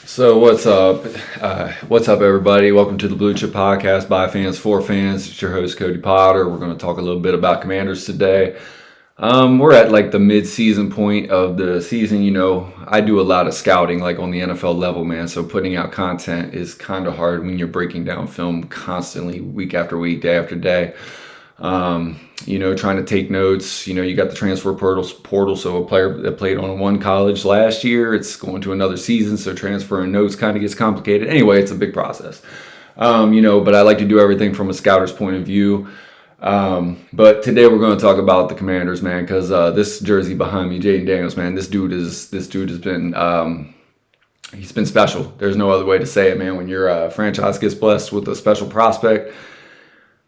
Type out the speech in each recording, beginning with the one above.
So what's up? What's up, everybody? Welcome to the Blue Chip Podcast by fans for fans. It's your host Cody Potter. We're going to talk a little bit about Commanders today. We're at like the mid-season point of the season. I do a lot of scouting, like on the NFL level, man. So putting out content is kind of hard when you're breaking down film constantly, week after week, day after day. Trying to take notes. You got the transfer portal. So a player that played on one college last year, it's going to another season. So transferring notes kind of gets complicated. Anyway, it's a big process. But I like to do everything from a scouter's point of view. But today we're going to talk about the Commanders, man, because this jersey behind me, Jayden Daniels, man, this dude has been he's been special. There's no other way to say it, man. When your franchise gets blessed with a special prospect,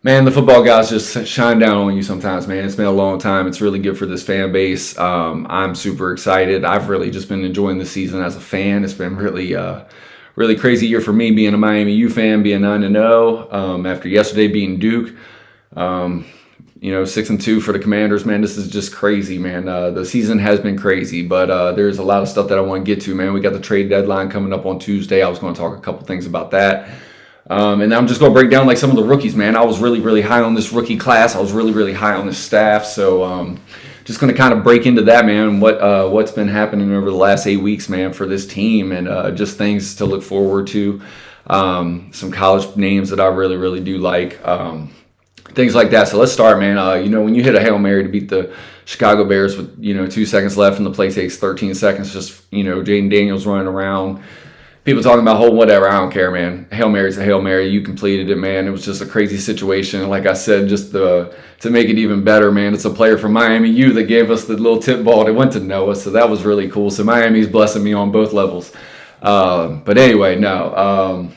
man, the football guys just shine down on you sometimes, man. It's been a long time. It's really good for this fan base. I'm super excited. I've really just been enjoying the season as a fan. It's been really crazy year for me being a Miami U fan, being 9-0 after yesterday beating Duke. 6-2 for the Commanders, man. This is just crazy, man. The season has been crazy, but there's a lot of stuff that I want to get to, man. We got the trade deadline coming up on Tuesday. I was going to talk a couple things about that. And I'm just going to break down like some of the rookies, man. I was really high on this rookie class. I was really high on this staff. So just going to kind of break into that, man, what's been happening over the last 8 weeks, man, for this team, and just things to look forward to. Some college names that I really do like. Things like that. So let's start, man. When you hit a Hail Mary to beat the Chicago Bears with, 2 seconds left and the play takes 13 seconds, just, Jayden Daniels running around. People talking about holding whatever, I don't care, man. Hail Mary's a Hail Mary. You completed it, man. It was just a crazy situation. Like I said, just to make it even better, man, it's a player from Miami U that gave us the little tip ball that went to Noah, so that was really cool. So Miami's blessing me on both levels. But anyway, no.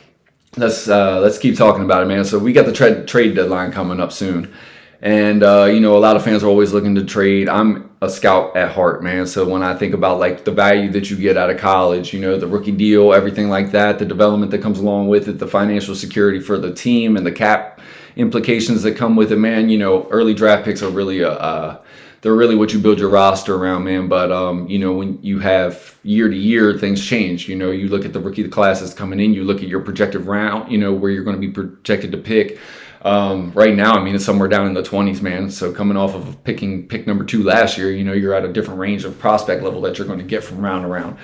Let's keep talking about it, man. So we got the trade deadline coming up soon. And, a lot of fans are always looking to trade. I'm a scout at heart, man. So when I think about, like, the value that you get out of college, the rookie deal, everything like that, the development that comes along with it, the financial security for the team and the cap implications that come with it, man, early draft picks are really they're really what you build your roster around, man. But, when you have year to year, things change. You look at the rookie classes coming in, you look at your projected round, where you're going to be projected to pick. Right now, I mean, it's somewhere down in the 20s, man. So coming off of picking pick number 2 last year, you're at a different range of prospect level that you're going to get from round to round.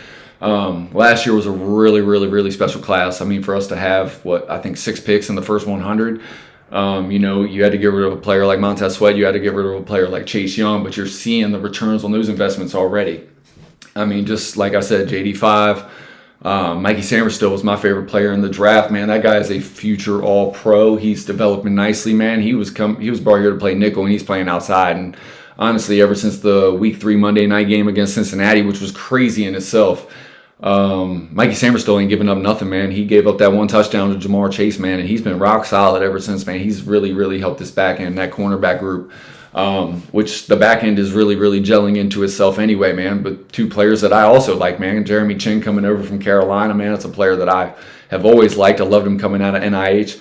Last year was a really special class. I mean, for us to have, I think 6 picks in the first 100, you had to get rid of a player like Montez Sweat. You had to get rid of a player like Chase Young, but you're seeing the returns on those investments already. I mean, just like I said, JD5, Mikey Samerstill was my favorite player in the draft, man. That guy is a future All-Pro. He's developing nicely, man. He was brought here to play nickel, and he's playing outside. And honestly, ever since the Week 3 Monday night game against Cincinnati, which was crazy in itself, Mikey Samerstill ain't giving up nothing, man. He gave up that 1 touchdown to Jamar Chase, man, and he's been rock solid ever since, man. He's really helped this back end, that cornerback group. Which the back end is really gelling into itself anyway, man. But 2 players that I also like, man. Jeremy Chin coming over from Carolina, man. It's a player that I have always liked. I loved him coming out of NIH.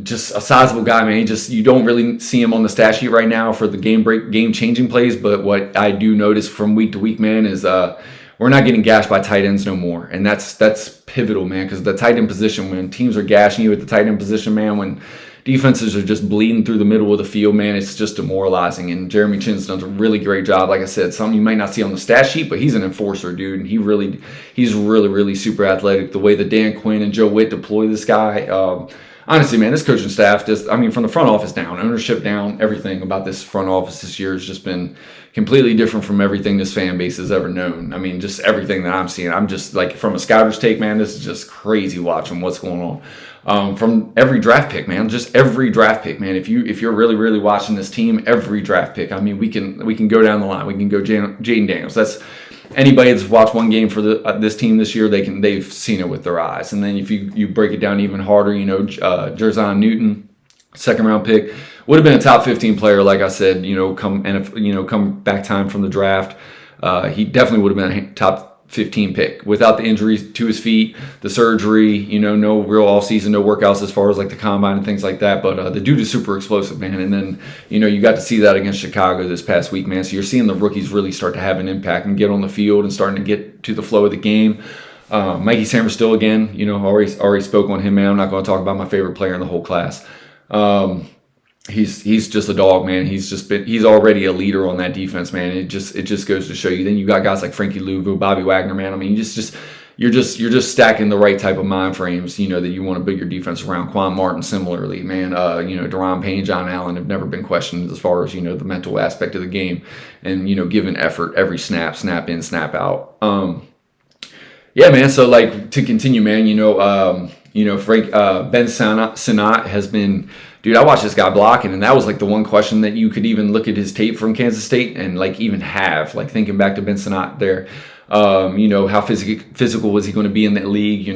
Just a sizable guy, man. You don't really see him on the stat sheet right now for the game changing plays. But what I do notice from week to week, man, is we're not getting gashed by tight ends no more, and that's pivotal, man. Because the tight end position, when teams are gashing you at the tight end position, man, when defenses are just bleeding through the middle of the field, man, it's just demoralizing. And Jeremy Chin's done a really great job. Like I said, something you might not see on the stat sheet, but he's an enforcer, dude. And he's really super athletic. The way that Dan Quinn and Joe Witt deploy this guy, honestly, man, this coaching staff from the front office down, ownership down, everything about this front office this year has just been completely different from everything this fan base has ever known. I mean, just everything that I'm seeing. I'm just like, from a scouter's take, man, this is just crazy watching what's going on. From every draft pick, man, just every draft pick, man. If you're really watching this team, every draft pick. I mean, we can go down the line. We can go Jayden Daniels. That's anybody that's watched one game for this team this year. They've seen it with their eyes. And then if you break it down even harder, Jerzon Newton, 2nd round pick, would have been a top 15 player, like I said. Come back time from the draft, he definitely would have been a top 15 pick without the injuries to his feet, the surgery, no real off season, no workouts as far as like the combine and things like that. But the dude is super explosive, man. And then, you got to see that against Chicago this past week, man. So you're seeing the rookies really start to have an impact and get on the field and starting to get to the flow of the game. Mikey Sammerstill again, already spoke on him, man. I'm not going to talk about my favorite player in the whole class. He's just a dog, man. He's already a leader on that defense, man. It just goes to show you. Then you got guys like Frankie Louvu, Bobby Wagner, man. I mean, you're just stacking the right type of mind frames, that you want to build your defense around. Quan Martin similarly, man. Deron Payne, John Allen have never been questioned as far as, the mental aspect of the game and, giving effort every snap in, snap out. Yeah, man. So like to continue, man, Frank, Ben Sinnott has been, dude, I watched this guy blocking, and that was like the one question that you could even look at his tape from Kansas State and like even have, like thinking back to Ben Sinnott there. How physical was he going to be in that league? You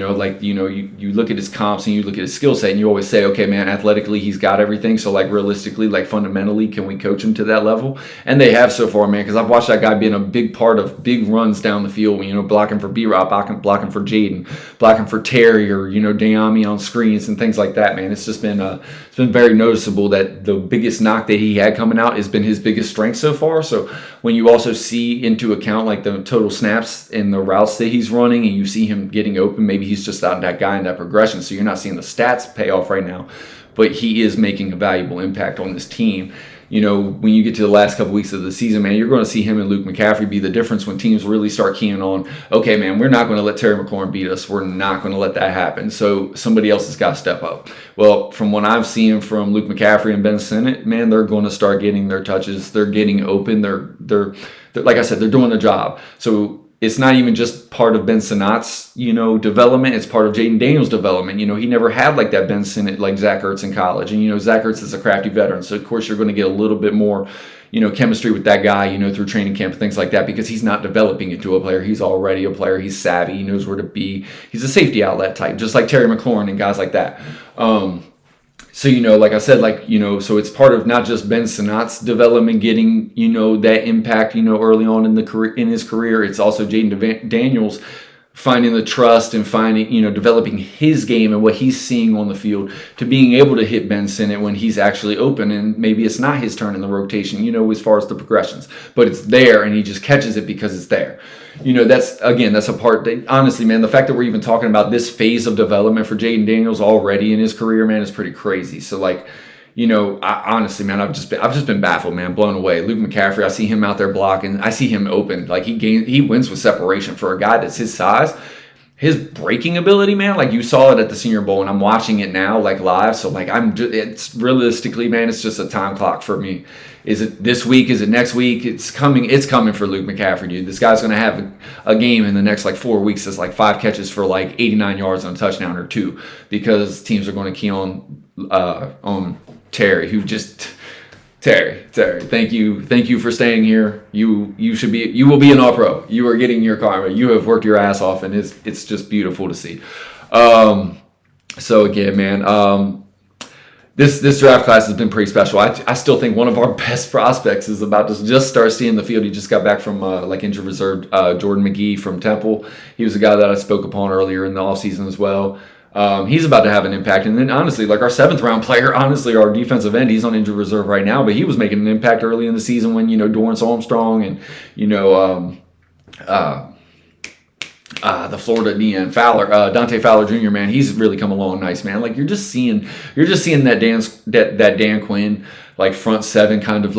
look at his comps and you look at his skill set and you always say, okay, man, athletically, he's got everything. So like realistically, like fundamentally, can we coach him to that level? And they have so far, man, because I've watched that guy being a big part of big runs down the field, blocking for B-Rob, blocking for Jaden, blocking for Terry or, Dayami on screens and things like that, man. It's just been, it's been very noticeable that the biggest knock that he had coming out has been his biggest strength so far. So when you also see into account like the total snaps in the routes that he's running and you see him getting open, maybe he's just not that guy in that progression, so you're not seeing the stats pay off right now, but he is making a valuable impact on this team. When you get to the last couple weeks of the season, man, you're going to see him and Luke McCaffrey be the difference when teams really start keying on, okay, man, we're not going to let Terry McLaurin beat us. We're not going to let that happen. So somebody else has got to step up. Well, from what I've seen from Luke McCaffrey and Ben Sinnott, man, they're going to start getting their touches. They're getting open. They're like I said, they're doing the job. So it's not even just part of Ben Sinnott's, development. It's part of Jaden Daniels' development. He never had like that Ben Sinnott like Zach Ertz in college. And, Zach Ertz is a crafty veteran. So, of course, you're going to get a little bit more, chemistry with that guy, through training camp and things like that, because he's not developing into a player. He's already a player. He's savvy. He knows where to be. He's a safety outlet type, just like Terry McLaurin and guys like that. So, like I said, so it's part of not just Ben Sinnott's development getting, that impact, early on in his career. It's also Jaden Daniels finding the trust and finding, developing his game and what he's seeing on the field to being able to hit Ben Sinnott when he's actually open and maybe it's not his turn in the rotation, as far as the progressions, but it's there and he just catches it because it's there. That's a part that, honestly, man, the fact that we're even talking about this phase of development for Jaden Daniels already in his career, man, is pretty crazy. So honestly, man, I've just been baffled, man, blown away. Luke McCaffrey, I see him out there blocking. I see him open. Like he wins with separation for a guy that's his size. His breaking ability, man, like you saw it at the Senior Bowl, and I'm watching it now, like live. So it's realistically, man, it's just a time clock for me. Is it this week? Is it next week? It's coming for Luke McCaffrey, dude. This guy's going to have a game in the next 4 weeks that's 5 catches for 89 yards and a touchdown or 2, because teams are going to key on Terry, Terry, thank you for staying here. You will be an All-Pro. You are getting your karma. You have worked your ass off, and it's just beautiful to see. So again, man, this draft class has been pretty special. I still think one of our best prospects is about to just start seeing the field. He just got back from injured reserve, Jordan McGee from Temple. He was a guy that I spoke upon earlier in the offseason as well. He's about to have an impact. And then, honestly, our 7th-round player, our defensive end, he's on injured reserve right now, but he was making an impact early in the season when, Dorrance Armstrong and, the Florida DN Fowler, Dante Fowler Jr., man, he's really come along nice, man. You're just seeing that Dan Quinn, front 7 kind of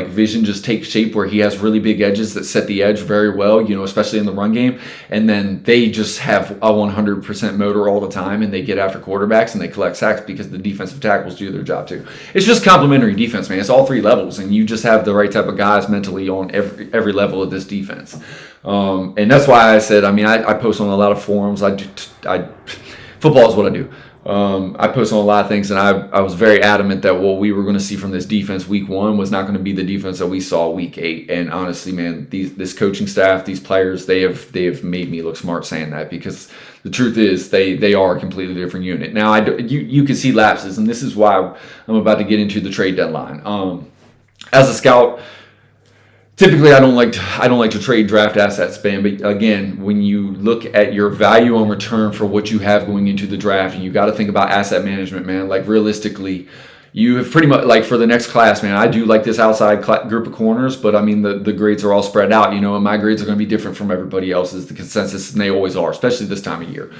vision just take shape, where he has really big edges that set the edge very well, especially in the run game. And then they just have a 100% motor all the time, and they get after quarterbacks and they collect sacks because the defensive tackles do their job too. It's just complementary defense, man. It's all 3 levels, and you just have the right type of guys mentally on every level of this defense. And that's why I said, I post on a lot of forums. Football is what I do. I post on a lot of things, and I was very adamant that what we were going to see from this defense week 1 was not going to be the defense that we saw week 8. And honestly, man, this coaching staff, these players, they have made me look smart saying that, because the truth is they are a completely different unit. Now, you can see lapses, and this is why I'm about to get into the trade deadline. As a scout, typically, I don't like to trade draft assets, Ben. But again, when you look at your value on return for what you have going into the draft, and you got to think about asset management, man. Realistically, you have pretty much, like, for the next class, man, I do like this outside group of corners, but I mean, the grades are all spread out, you know, and my grades are going to be different from everybody else's, the consensus, and they always are, especially this time of year.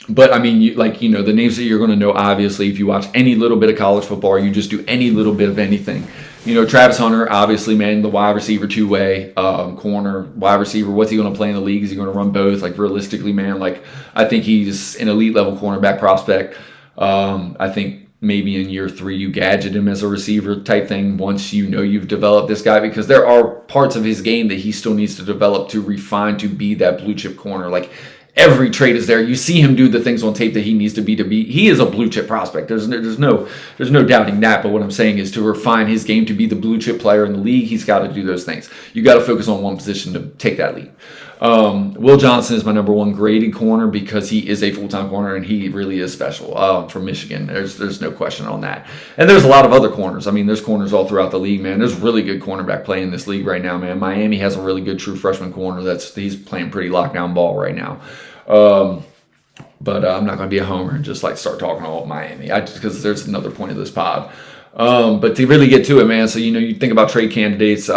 But I mean, the names that you're going to know, obviously, if you watch any little bit of college football, or you just do any little bit of anything. You know, Travis Hunter, obviously, man, the wide receiver, two-way, corner, wide receiver. What's he going to play in the league? Is he going to run both? Like, realistically, man, like, I think he's an elite-level cornerback prospect. I think maybe in year 3 you gadget him as a receiver type thing once you know you've developed this guy, because there are parts of his game that he still needs to develop to refine to be that blue-chip corner. Like, every trait is there. You see him do the things on tape that he needs to be. He is a blue chip prospect. There's no doubting that. But what I'm saying is, to refine his game to be the blue chip player in the league, he's got to do those things. You got to focus on one position to take that leap. Will Johnson is my number 1 graded corner because he is a full-time corner and he really is special, from Michigan. There's no question on that. And there's a lot of other corners. I mean, there's corners all throughout the league, man. There's really good cornerback play in this league right now, man. Miami has a really good true freshman corner he's playing pretty lockdown ball right now. But I'm not going to be a homer and just like start talking about Miami, because there's another point of this pod. But to really get to it, man. So, you think about trade candidates.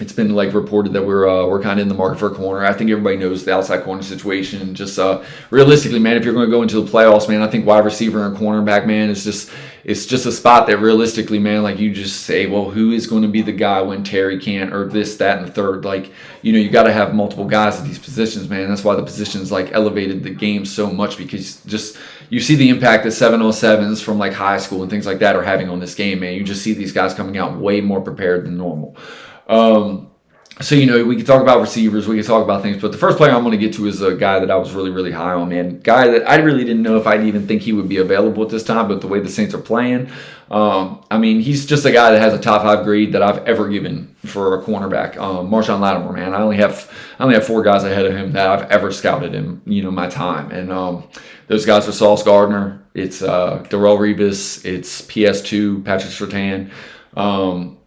It's been like reported that we're kind of in the market for a corner. I think everybody knows the outside corner situation. Just realistically, man, if you're going to go into the playoffs, man, I think wide receiver and cornerback, man, it's just a spot that realistically, man, like, you just say, well, who is going to be the guy when Terry can't, or this, that, and the third? Like, you got to have multiple guys at these positions, man. That's why the positions like elevated the game so much, because just you see the impact that 707s from like high school and things like that are having on this game, man. You just see these guys coming out way more prepared than normal. So, we could talk about receivers, we could talk about things, but the first player I'm going to get to is a guy that I was really, really high on, man. Guy that I really didn't know if I'd even think he would be available at this time, but the way the Saints are playing, I mean, he's just a guy that has a top 5 grade that I've ever given for a cornerback. Marshawn Lattimore, man. I only have 4 guys ahead of him that I've ever scouted in, my time. And those guys are Sauce Gardner, it's Darrelle Revis, it's PS2, Patrick Surtain.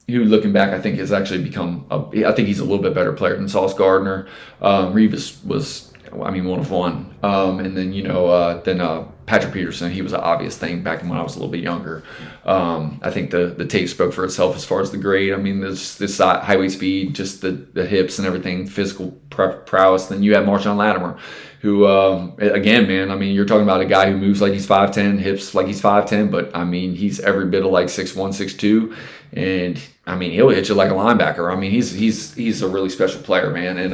Who, looking back, I think has actually become I think he's a little bit better player than Sauce Gardner. Revis was, one of one. And then, Patrick Peterson, he was an obvious thing back when I was a little bit younger. I think the tape spoke for itself as far as the grade. I mean, there's this highway speed, just the hips and everything, physical prowess. Then you have Marshawn Lattimore, who, again, man, I mean, you're talking about a guy who moves like he's 5'10", hips like he's 5'10", but, I mean, he's every bit of like 6'1", 6'2", and, I mean, he'll hit you like a linebacker. I mean, he's a really special player, man, and,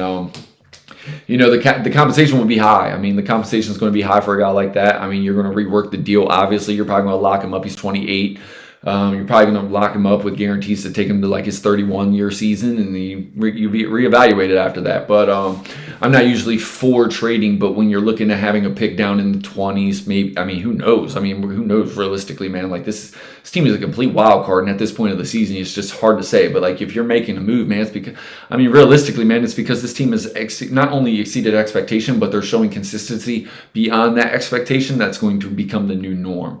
the compensation will be high. I mean, the compensation is going to be high for a guy like that. I mean, you're going to rework the deal, obviously. You're probably going to lock him up. He's 28. You're probably going to lock him up with guarantees to take him to like his 31-year season, and you'll be reevaluated after that. But I'm not usually for trading, but when you're looking at having a pick down in the 20s, maybe, I mean, who knows? I mean, who knows realistically, man? Like, this team is a complete wild card, and at this point of the season, it's just hard to say. But like, if you're making a move, man, it's because, I mean, realistically, man, it's because this team has not only exceeded expectation, but they're showing consistency beyond that expectation. That's going to become the new norm.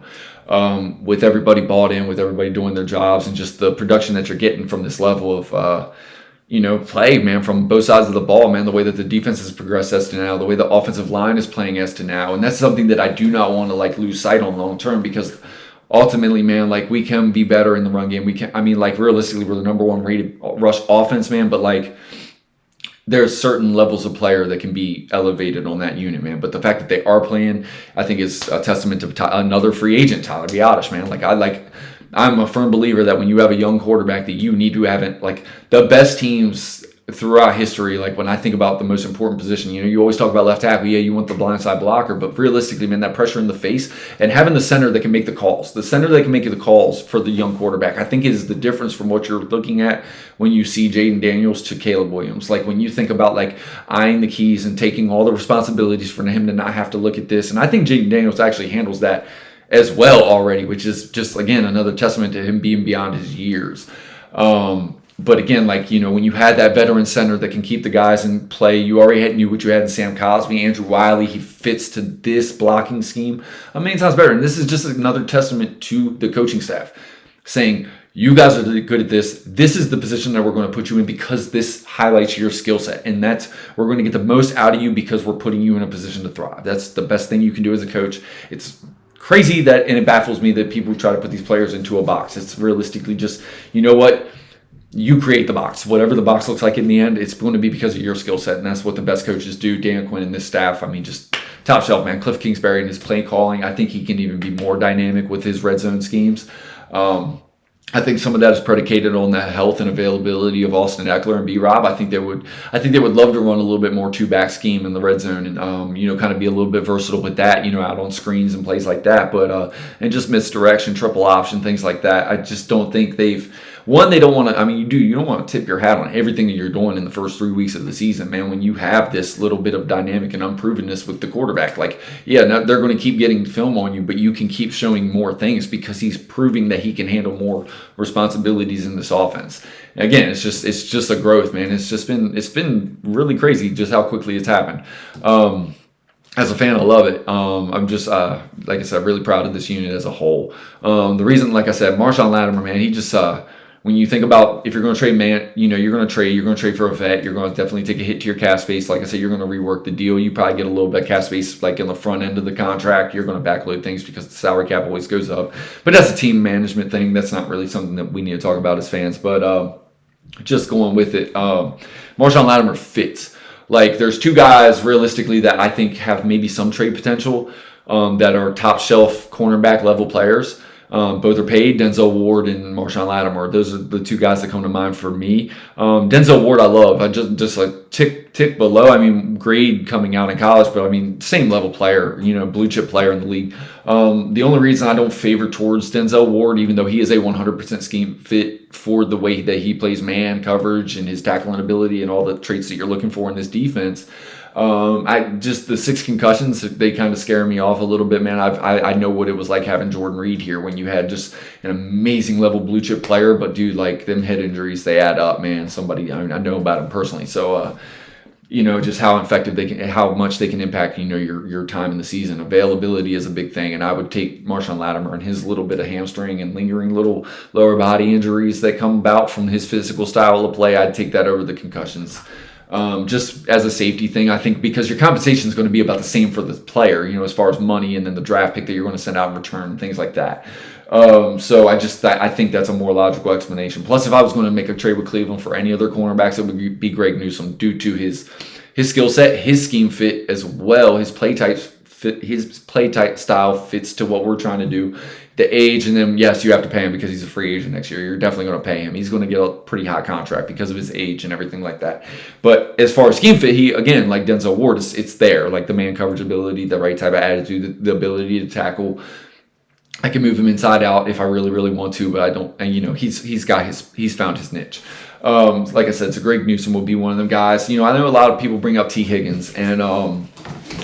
With everybody bought in, with everybody doing their jobs, and just the production that you're getting from this level of, play, man, from both sides of the ball, man, the way that the defense has progressed as to now, the way the offensive line is playing as to now. And that's something that I do not want to like lose sight on long term, because ultimately, man, like, we can be better in the run game. Realistically, we're the number 1 rated rush offense, man, but like, there's certain levels of player that can be elevated on that unit, man. But the fact that they are playing, I think, is a testament to another free agent, Tyler Biadasz, man. I'm a firm believer that when you have a young quarterback, that you need to have it. Like, the best teams throughout history, like, when I think about the most important position, you always talk about left tackle. Yeah, you want the blindside blocker, but realistically, man, that pressure in the face and having the center that can make the calls, for the young quarterback, I think is the difference from what you're looking at when you see Jaden Daniels to Caleb Williams. Like, when you think about like eyeing the keys and taking all the responsibilities for him to not have to look at this, and I think Jaden Daniels actually handles that as well already, which is just, again, another testament to him being beyond his years. But again, like, when you had that veteran center that can keep the guys in play, you already knew what you had in Sam Cosmi, Andrew Wiley. He fits to this blocking scheme a million times better. And this is just another testament to the coaching staff saying, you guys are good at this. This is the position that we're going to put you in because this highlights your skill set. And we're going to get the most out of you because we're putting you in a position to thrive. That's the best thing you can do as a coach. It's crazy that, and it baffles me that people try to put these players into a box. It's realistically just, you know what? You create the box. Whatever the box looks like in the end, it's going to be because of your skill set, and that's what the best coaches do. Dan Quinn and this staff, I mean, just top shelf, man. Cliff Kingsbury and his play calling, I think he can even be more dynamic with his red zone schemes. I think some of that is predicated on the health and availability of Austin Eckler and B-Rob. I think they would love to run a little bit more two-back scheme in the red zone and kind of be a little bit versatile with that, out on screens and plays like that. But and just misdirection, triple option, things like that. I just don't think they don't want to. I mean, you don't want to tip your hat on everything that you're doing in the first 3 weeks of the season, man. When you have this little bit of dynamic and unprovenness with the quarterback, they're going to keep getting film on you, but you can keep showing more things because he's proving that he can handle more responsibilities in this offense. Again, it's just a growth, man. It's been really crazy just how quickly it's happened. As a fan, I love it. I'm just, like I said, really proud of this unit as a whole. The reason, like I said, Marshawn Latimer, man, he just, when you think about if you're going to trade man, you're going to trade for a vet. You're going to definitely take a hit to your cap space. Like I said, you're going to rework the deal. You probably get a little bit of cap space like in the front end of the contract. You're going to backload things because the salary cap always goes up. But that's a team management thing. That's not really something that we need to talk about as fans. But just going with it, Marshawn Latimer fits. Like there's two guys realistically that I think have maybe some trade potential that are top shelf cornerback level players. Both are paid, Denzel Ward and Marshawn Latimer. Those are the two guys that come to mind for me. Denzel Ward I love. I just like tick below. I mean, grade coming out in college, but I mean, same level player, blue chip player in the league. The only reason I don't favor towards Denzel Ward, even though he is a 100% scheme fit for the way that he plays man coverage and his tackling ability and all the traits that you're looking for in this defense, the 6 concussions, they kind of scare me off a little bit, man. I know what it was like having Jordan Reed here when you had just an amazing level blue chip player, but dude, like them head injuries, they add up, man. I know about him personally, so just how effective how much they can impact, your time in the season. Availability is a big thing, and I would take Marshawn Latimer and his little bit of hamstring and lingering little lower body injuries that come about from his physical style of play. I'd take that over the concussions. Just as a safety thing, I think because your compensation is going to be about the same for the player, as far as money and then the draft pick that you're going to send out in return, things like that. So I think that's a more logical explanation. Plus, if I was going to make a trade with Cleveland for any other cornerbacks, it would be Greg Newsome due to his skill set, his scheme fit as well, his play type style fits to what we're trying to do. The age, and then yes, you have to pay him because he's a free agent next year. You're definitely going to pay him. He's going to get a pretty high contract because of his age and everything like that. But as far as scheme fit, he, again, like Denzel Ward, it's there. Like the man coverage ability, the right type of attitude, the ability to tackle. I can move him inside out if I really, really want to, but I don't. And he's found his niche. Like I said, so Greg Newsome will be one of them guys. I know a lot of people bring up T. Higgins, and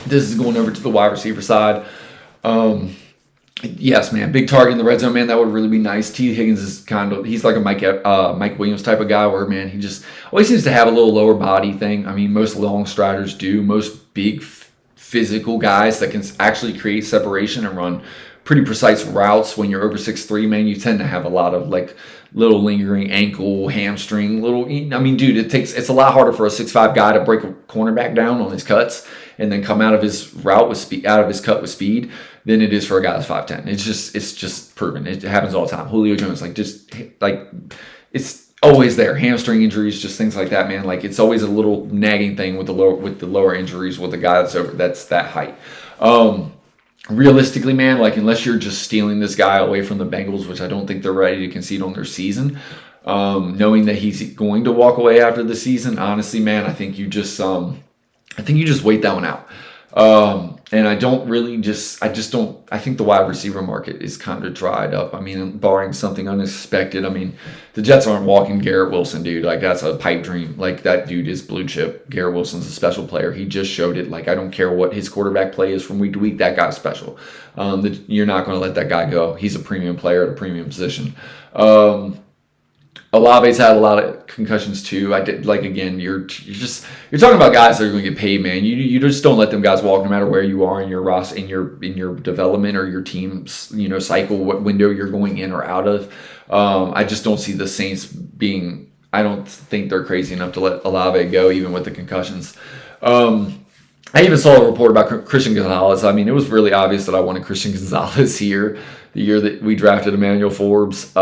this is going over to the wide receiver side. Yes, man, big target in the red zone, man. That would really be nice. T. Higgins is he's like a Mike Williams type of guy where, man, he just always seems to have a little lower body thing. I mean, most long striders do. Most big physical guys that can actually create separation and run pretty precise routes when you're over 6'3", man, you tend to have a lot of like little lingering ankle, hamstring, dude, it's a lot harder for a 6'5" guy to break a cornerback down on his cuts and then come out of his route with speed, out of his cut with speed, than it is for a guy that's 5'10". It's just proven. It happens all the time. Julio Jones, it's always there. Hamstring injuries, just things like that, man. Like it's always a little nagging thing with the lower injuries with a guy that's that height. Realistically, man, like unless you're just stealing this guy away from the Bengals, which I don't think they're ready to concede on their season, knowing that he's going to walk away after the season, honestly, man, I think you just wait that one out. And I think the wide receiver market is kind of dried up. I mean, barring something unexpected. I mean, the Jets aren't walking Garrett Wilson, dude. Like, that's a pipe dream. Like, that dude is blue chip. Garrett Wilson's a special player. He just showed it. Like, I don't care what his quarterback play is from week to week. That guy's special. You're not going to let that guy go. He's a premium player at a premium position. Olave's had a lot of concussions too. You're talking about guys that are going to get paid, man. You just don't let them guys walk no matter where you are in your roster, in your development or your team's cycle, what window you're going in or out of. I just don't see the Saints being. I don't think they're crazy enough to let Olave go even with the concussions. I even saw a report about Christian Gonzalez. I mean, it was really obvious that I wanted Christian Gonzalez here, the year that we drafted Emmanuel Forbes.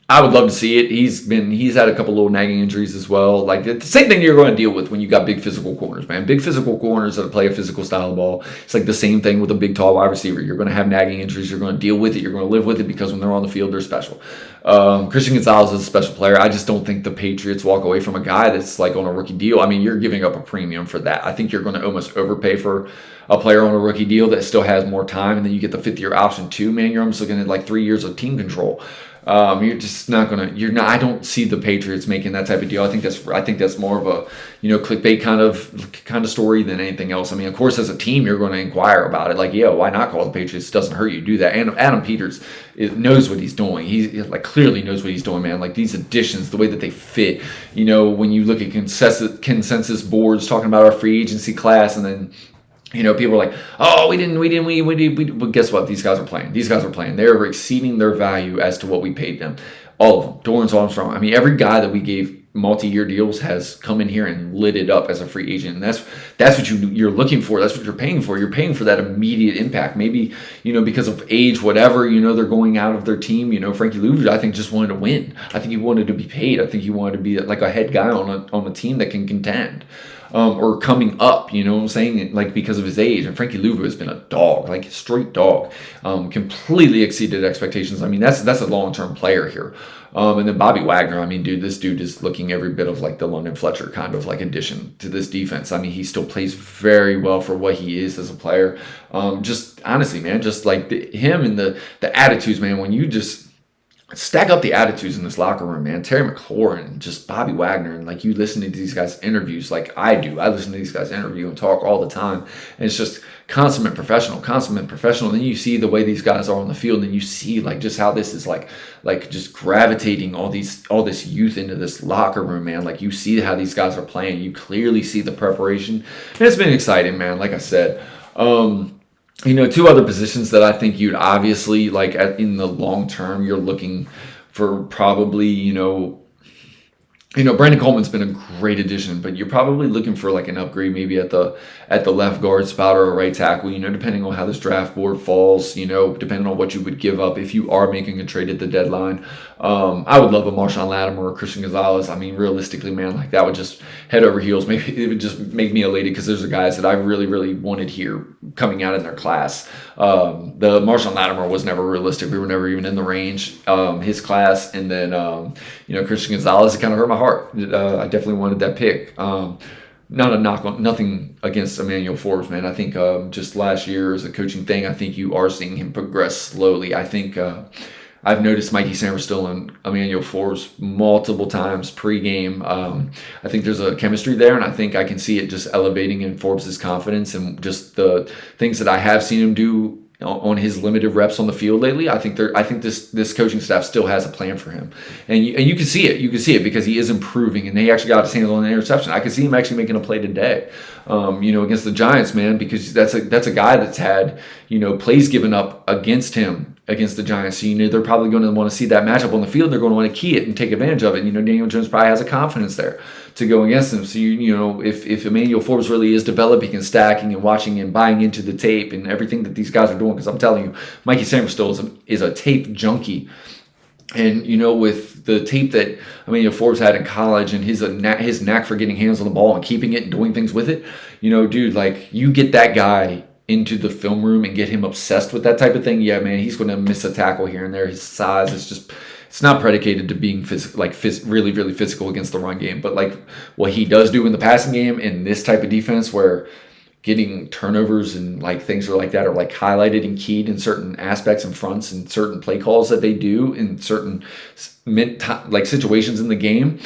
I would love to see it. He's had a couple little nagging injuries as well. Like the same thing you're going to deal with when you got big physical corners, man. Big physical corners that play a physical style of ball. It's like the same thing with a big tall wide receiver. You're going to have nagging injuries. You're going to deal with it. You're going to live with it because when they're on the field, they're special. Christian Gonzalez is a special player. I just don't think the Patriots walk away from a guy that's like on a rookie deal. I mean, you're giving up a premium for that. I think you're going to almost overpay for a player on a rookie deal that still has more time, and then you get the fifth-year option too. Man, you're almost looking at like 3 years of team control. You're just not gonna. You're not. I don't see the Patriots making that type of deal. I think that's more of a clickbait kind of story than anything else. I mean, of course, as a team, you're going to inquire about it. Like, yeah, why not call the Patriots? It doesn't hurt you to do that. And Adam Peters knows what he's doing. He like clearly knows what he's doing, man. Like these additions, the way that they fit. When you look at consensus boards talking about our free agency class, and then people are like, oh, we did. But guess what? These guys are playing. They're exceeding their value as to what we paid them. All of them. Dorrance Armstrong. I mean, every guy that we gave multi-year deals has come in here and lit it up as a free agent. And that's what you're looking for. That's what you're paying for. You're paying for that immediate impact. Maybe, because of age, whatever, they're going out of their team. Frankie Louvu, I think, just wanted to win. I think he wanted to be paid. I think he wanted to be like a head guy on a team that can contend. Or coming up, what I'm saying, like because of his age. And Frankie Louvu has been a dog, like a straight dog, completely exceeded expectations. I mean, that's a long-term player here. And then Bobby Wagner, I mean, this dude is looking every bit of like the London Fletcher kind of like addition to this defense. I mean, he still plays very well for what he is as a player. Just honestly, man, just like him and the attitudes, man, when you just stack up the attitudes in this locker room, man. Terry McLaurin and just Bobby Wagner, and like you listen to these guys' interviews like I do. I listen to these guys interview and talk all the time, and it's just consummate professional. And then you see the way these guys are on the field, and you see like just how this is like just gravitating all this youth into this locker room, man. Like you see how these guys are playing. You clearly see the preparation, and it's been exciting, man. Like I said. Two other positions that I think you'd obviously like in the long term, you're looking for probably, Brandon Coleman's been a great addition, but you're probably looking for like an upgrade maybe at the left guard spot or a right tackle, depending on how this draft board falls, depending on what you would give up if you are making a trade at the deadline. I would love a Marshawn Lattimore or Christian Gonzalez. I mean, realistically, man, like that would just head over heels. Maybe it would just make me elated because there's the guys that I really, really wanted here coming out in their class. The Marshawn Lattimore was never realistic. We were never even in the range, his class. And then, Christian Gonzalez, it kind of hurt my heart. I definitely wanted that pick. Not a knock on, nothing against Emmanuel Forbes, man. I think just last year as a coaching thing, I think you are seeing him progress slowly. I think I've noticed Mikey Sainristil and Emmanuel Forbes multiple times pre-game. I think there's a chemistry there, and I think I can see it just elevating in Forbes' confidence and just the things that I have seen him do on his limited reps on the field lately. I think this coaching staff still has a plan for him, and you can see it. You can see it because he is improving, and he actually got his hands on an interception. I could see him actually making a play today, against the Giants, man, because that's a guy that's had plays given up against him against the Giants. So, they're probably going to want to see that matchup on the field. They're going to want to key it and take advantage of it. Daniel Jones probably has a confidence there to go against him. So, if Emmanuel Forbes really is developing and stacking and watching and buying into the tape and everything that these guys are doing, because I'm telling you, Mikey Sainristil is a tape junkie. And, with the tape that Emmanuel Forbes had in college and his knack for getting hands on the ball and keeping it and doing things with it, dude, like you get that guy into the film room and get him obsessed with that type of thing, yeah, man, he's going to miss a tackle here and there. His size is just, it's not predicated to being really, really physical against the run game. But like what he does do in the passing game in this type of defense where getting turnovers and like things like that are like highlighted and keyed in certain aspects and fronts and certain play calls that they do in certain like situations in the game,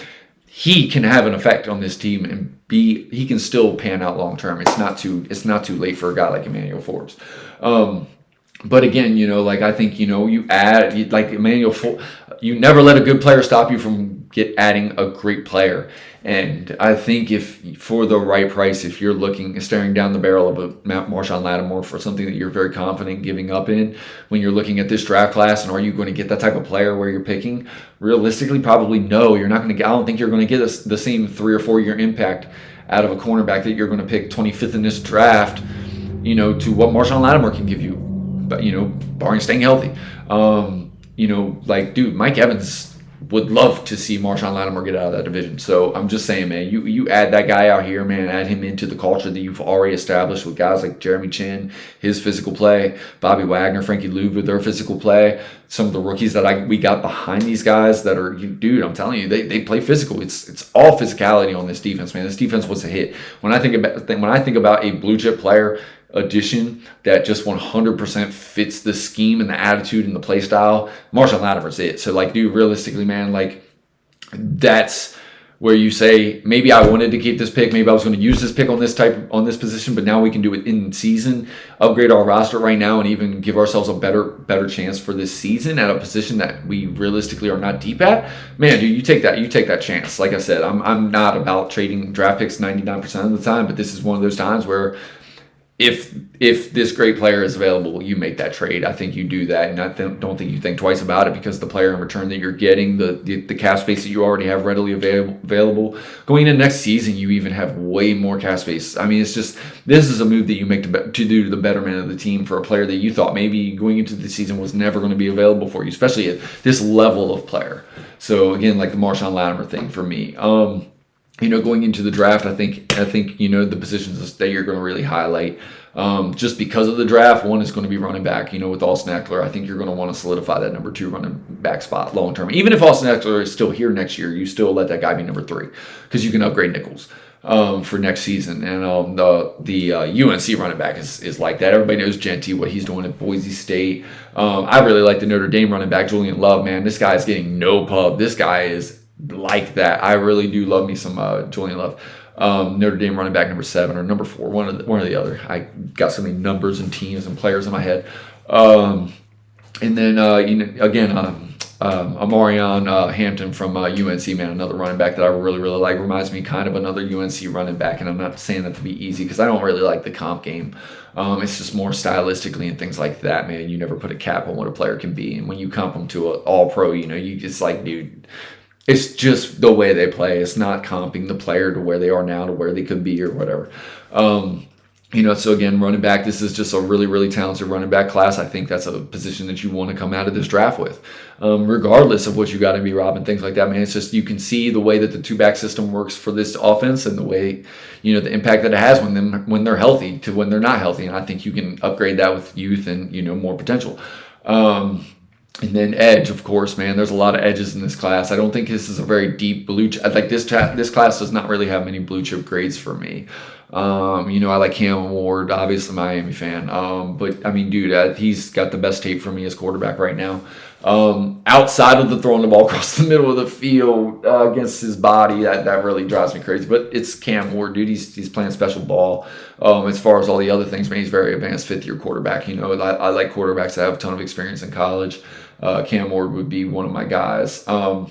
he can have an effect on this team and he can still pan out long term. It's not too late for a guy like Emmanuel Forbes. But again, like I think, you add like Emmanuel Forbes, you never let a good player stop you from adding a great player. And I think if for the right price, if you're staring down the barrel of a Marshawn Lattimore for something that you're very confident giving up in, when you're looking at this draft class, and are you going to get that type of player where you're picking? Realistically, probably no. You're not going to get. I don't think you're going to get the same 3 or 4 year impact out of a cornerback that you're going to pick 25th in this draft, to what Marshawn Lattimore can give you, but barring staying healthy. Dude, Mike Evans would love to see Marshawn Lattimore get out of that division. So I'm just saying, man, you add that guy out here, man, add him into the culture that you've already established with guys like Jeremy Chin, his physical play, Bobby Wagner, Frankie Louv with their physical play, some of the rookies that we got behind these guys that are, dude, I'm telling you, they play physical. It's all physicality on this defense, man. This defense was a hit. When I think about a blue chip player addition that just 100% fits the scheme and the attitude and the play style, Marshawn Lattimore's it. So, dude, realistically, man, that's where you say, maybe I wanted to keep this pick, maybe I was going to use this pick on this position, but now we can do it in season, upgrade our roster right now, and even give ourselves a better chance for this season at a position that we realistically are not deep at. Man, dude, you take that chance. Like I said, I'm not about trading draft picks 99% of the time, but this is one of those times where if this great player is available, you make that trade. I think you do that, and I don't think you think twice about it, because the player in return that you're getting, the cap space that you already have readily available going into next season, you even have way more cap space. I mean, it's just, this is a move that you make to do the betterment of the team for a player that you thought maybe going into the season was never going to be available for you, especially at this level of player. So again, like the Marshawn Lattimore thing for me. Going into the draft, I think the positions that you're going to really highlight, just because of the draft, one is going to be running back. With Austin Eckler, I think you're going to want to solidify that number 2 running back spot long term. Even if Austin Eckler is still here next year, you still let that guy be number 3, because you can upgrade Nichols for next season. And the UNC running back is like that. Everybody knows Genty, what he's doing at Boise State. I really like the Notre Dame running back, Julian Love. Man, this guy is getting no pub. This guy is like that. I really do love me some Julian Love. Notre Dame running back number 7 or number 4, one or the other. I got so many numbers and teams and players in my head. And then Amarion Hampton from UNC, man, another running back that I really, really like. Reminds me kind of another UNC running back, and I'm not saying that to be easy, because I don't really like the comp game. It's just more stylistically and things like that, man. You never put a cap on what a player can be, and when you comp them to an all-pro, you just dude, it's just the way they play. It's not comping the player to where they are now to where they could be or whatever. So again, running back, this is just a really, really talented running back class. I think that's a position that you want to come out of this draft with, regardless of what you got to be, Rob, and things like that, man. It's just, you can see the way that the 2-back system works for this offense, and the way, the impact that it has when they're healthy to when they're not healthy. And I think you can upgrade that with youth and, more potential. And then edge, of course, man. There's a lot of edges in this class. I don't think this is a very deep blue chip. This class does not really have many blue chip grades for me. I like Cam Ward, obviously Miami fan. But I mean, dude, he's got the best tape for me as quarterback right now. Outside of the throwing the ball across the middle of the field against his body, that really drives me crazy. But it's Cam Ward, dude. He's playing special ball. As far as all the other things, man, he's very advanced 5th-year quarterback. I like quarterbacks that have a ton of experience in college. Cam Ward would be one of my guys. I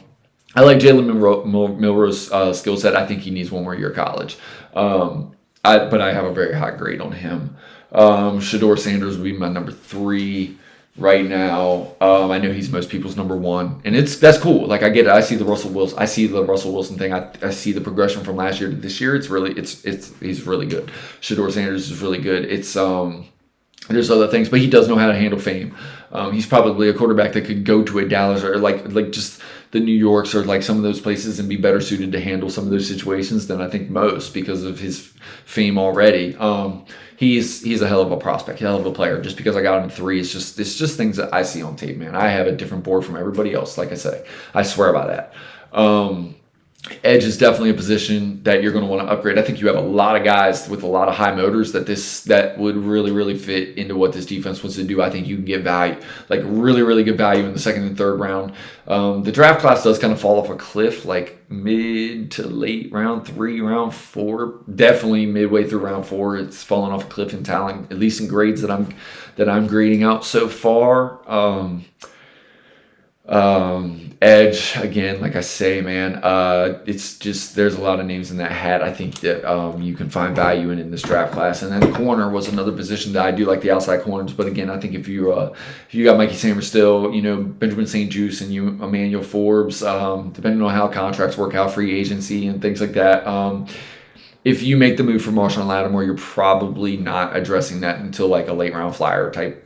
like Jalen Milroe's skill set. I think he needs one more year of college. But I have a very high grade on him. Shedeur Sanders would be my number 3 right now. I know he's most people's number 1, and that's cool. I get it. I see the Russell Wilson thing. I see the progression from last year to this year. He's really good. Shedeur Sanders is really good. There's other things, but he does know how to handle fame. He's probably a quarterback that could go to a Dallas or just the New Yorks or some of those places and be better suited to handle some of those situations than I think most, because of his fame already. He's a hell of a prospect, a hell of a player. Just because I got him 3, it's just things that I see on tape, man. I have a different board from everybody else. Like I say, I swear by that. Edge is definitely a position that you're going to want to upgrade. I think you have a lot of guys with a lot of high motors that would really, really fit into what this defense wants to do. I think you can get value, really, really good value in the 2nd and 3rd round. The draft class does kind of fall off a cliff, mid to late round 3, round 4, definitely midway through round 4. It's fallen off a cliff in talent, at least in grades that I'm grading out so far. Edge, again, like I say, man, it's just, there's a lot of names in that hat. I think that you can find value in this draft class. And then corner was another position that I do like, the outside corners. But again, I think if you got Mikey Sanders still, Benjamin St-Juste and Emmanuel Forbes, depending on how contracts work out, free agency and things like that, if you make the move for Marshawn Lattimore, you're probably not addressing that until like a late round flyer type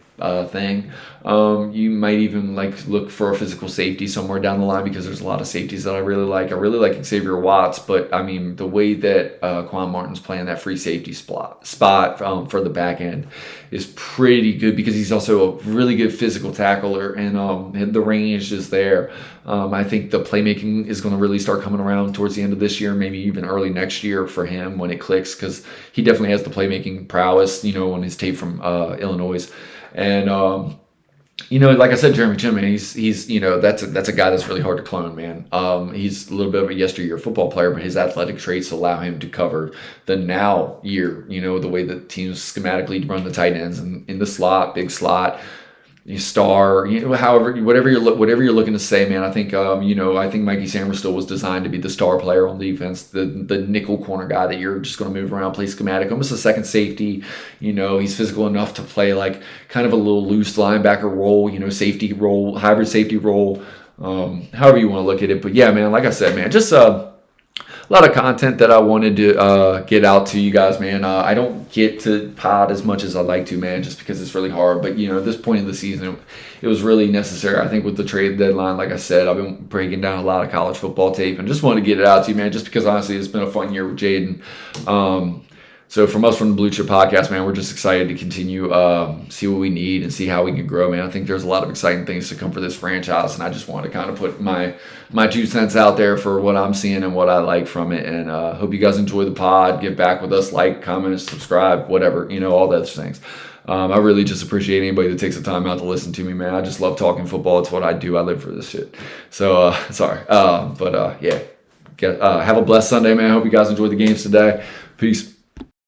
thing. You might even like look for a physical safety somewhere down the line because there's a lot of safeties that I really like. I really like Xavier Watts, but I mean the way that Quan Martin's playing that free safety spot for the back end is pretty good because he's also a really good physical tackler and the range is there. I think the playmaking is going to really start coming around towards the end of this year, maybe even early next year for him when it clicks because he definitely has the playmaking prowess, on his tape from Illinois. And like I said, Jeremy Chin, man, he's that's a guy that's really hard to clone, man. He's a little bit of a yesteryear football player, but his athletic traits allow him to cover the now year. The way that teams schematically run the tight ends in the slot, big slot. Star, whatever you're looking to say, man. I think I think Mikey Samuel was designed to be the star player on defense, the nickel corner guy that you're just going to move around, play schematic, almost a second safety. He's physical enough to play like kind of a little loose linebacker role, safety role, hybrid safety role, however you want to look at it. But yeah, man, like I said, man, just a lot of content that I wanted to get out to you guys, man. I don't get to pod as much as I'd like to, man, just because it's really hard. But, at this point in the season, it was really necessary. I think with the trade deadline, like I said, I've been breaking down a lot of college football tape and just wanted to get it out to you, man, just because, honestly, it's been a fun year with Jaden. So from us from the Blue Chip Podcast, man, we're just excited to continue, see what we need and see how we can grow, man. I think there's a lot of exciting things to come for this franchise, and I just want to kind of put my 2 cents out there for what I'm seeing and what I like from it. And hope you guys enjoy the pod. Get back with us, like, comment, subscribe, whatever, all those things. I really just appreciate anybody that takes the time out to listen to me, man. I just love talking football. It's what I do. I live for this shit. So, sorry. Yeah. Have a blessed Sunday, man. I hope you guys enjoyed the games today. Peace.